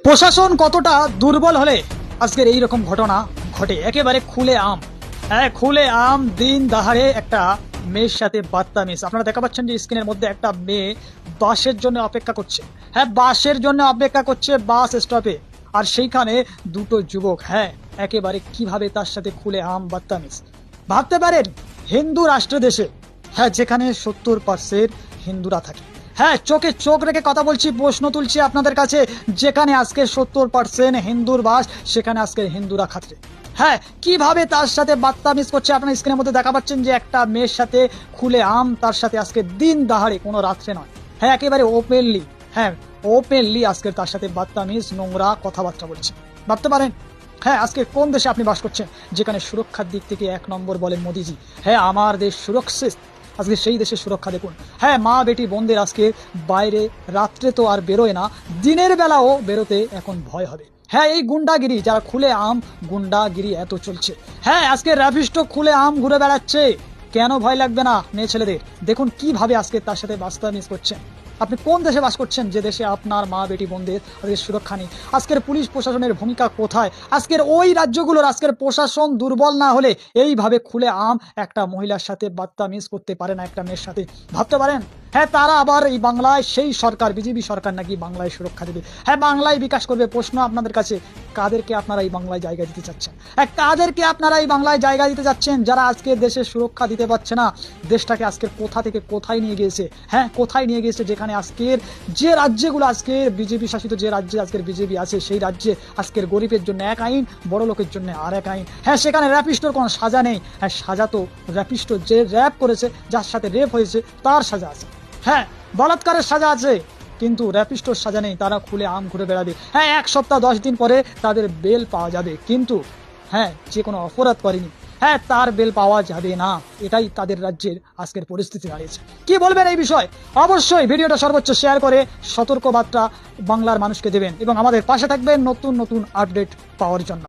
প্রশাসন কতটা দুর্বল হলে আজকের এই রকম ঘটনা ঘটে। একেবারে খুলে আম, হ্যাঁ খুলে আম, দিন দাহাড়ে একটা মেয়ের সাথে বাচ্চামিজ। আপনারা দেখা পাচ্ছেন যে স্ক্রিনের মধ্যে একটা মেয়ে বাসের জন্য অপেক্ষা করছে, হ্যাঁ বাসের জন্য অপেক্ষা করছে বাস স্টপে, আর সেইখানে দুটো যুবক, হ্যাঁ একেবারে কিভাবে তার সাথে খুলে আম বাচ্চামিজ। ভাবতে পারেন হিন্দু রাষ্ট্র দেশে, হ্যাঁ যেখানে 70% হিন্দুরা থাকে, হ্যাঁ চোখে চোখ রেখে কথা বলছি, প্রশ্ন তুলছি আপনাদের কাছে, যেখানে আজকে 70% হিন্দুর বাস, সেখানে আজকে হিন্দুরা খাচ্ছে। হ্যাঁ কিভাবে তার সাথে বাচ্চামিজ করছে আপনার স্ক্রিনের মধ্যে দেখা পাচ্ছেন যে একটা মেয়ের সাথে খুলে আম, তার সাথে আজকে দিন দাহাড়ে, কোনো রাত্রে নয়, হ্যাঁ একেবারে ওপেনলি, হ্যাঁ ওপেনলি আজকে তার সাথে বাচ্চামিজ নোংরা কথাবার্তা বলছে। ভাবতে পারেন হ্যাঁ আজকে কোন দেশে আপনি বাস করছেন, যেখানে সুরক্ষার দিক থেকে 1 নম্বর বলেন মোদিজি, হ্যাঁ আমার দেশ সুরক্ষিত। আজকে সেই দেশের সুরক্ষা দেখুন, হ্যাঁ মা বেটি বোনদের আজকে বাইরে রাত্রে তো আর বেরোয় না, দিনের বেলাও বেরোতে এখন ভয় হবে। হ্যাঁ এই গুন্ডাগিরি, যারা খুলে আম গুন্ডাগিরি এত চলছে, হ্যাঁ আজকে র্যাপিস্ট খুলে আম ঘুরে বেড়াচ্ছে, কেন ভয় লাগবে না মেয়ে ছেলেদের? দেখুন কিভাবে আজকে তার সাথে বাস্তবায়ন করছেন। আপনি কোন দেশে বাস করছেন যে দেশে আপনার মা বেটি বোনদের আজকে সুরক্ষা নেই? আজকের পুলিশ প্রশাসনের ভূমিকা কোথায়? আজকের ওই রাজ্যগুলোর আজকের প্রশাসন দুর্বল না হলে এইভাবে খুলে আম একটা মহিলার সাথে বাচ্চামিজ করতে পারে না, একটা মেয়ের সাথে। ভাবতে পারেন হ্যাঁ তারা আবার এই বাংলায় সেই সরকার, বিজেপি সরকার নাকি বাংলায় সুরক্ষা দেবে, হ্যাঁ বাংলায় বিকাশ করবে। প্রশ্ন আপনাদের কাছে, কাদেরকে আপনারা এই বাংলায় জায়গা দিতে চাচ্ছেন? হ্যাঁ কাদেরকে আপনারা এই বাংলায় জায়গা দিতে চাচ্ছেন, যারা আজকে দেশের সুরক্ষা দিতে পারছে না? দেশটাকে আজকের কোথা থেকে কোথায় নিয়ে গিয়েছে, হ্যাঁ কোথায় নিয়ে গিয়েছে, যেখানে আজকের যে রাজ্যগুলো আজকের বিজেপি শাসিত, যে রাজ্যে আজকের বিজেপি আছে, সেই রাজ্যে আজকের গরিবের জন্য এক আইন, বড় লোকের জন্য আর এক আইন। হ্যাঁ সেখানে র্যাপিস্টোর কোনো সাজা নেই, হ্যাঁ সাজা তো র্যাপিস্টো যে র্যাপ করেছে, যার সাথে রেপ হয়েছে তার সাজা আছে। হ্যাঁ বলাৎকারের সাজা আছে, কিন্তু র্যাপিস্টোর সাজা নেই, তারা খুলে আম ঘুরে বেড়াবে। হ্যাঁ 1 সপ্তাহ 10 দিন পরে তাদের বেল পাওয়া যাবে, কিন্তু হ্যাঁ যে কোনো অপরাধ করেনি, হ্যাঁ তার বেল পাওয়া যাবে না। এটাই তাদের রাজ্যের আজকের পরিস্থিতি দাঁড়িয়েছে। কি বলবেন এই বিষয়? অবশ্যই ভিডিওটা সর্বোচ্চ শেয়ার করে সতর্ক বার্তা বাংলার মানুষকে দেবেন এবং আমাদের পাশে থাকবেন নতুন নতুন আপডেট পাওয়ার জন্য।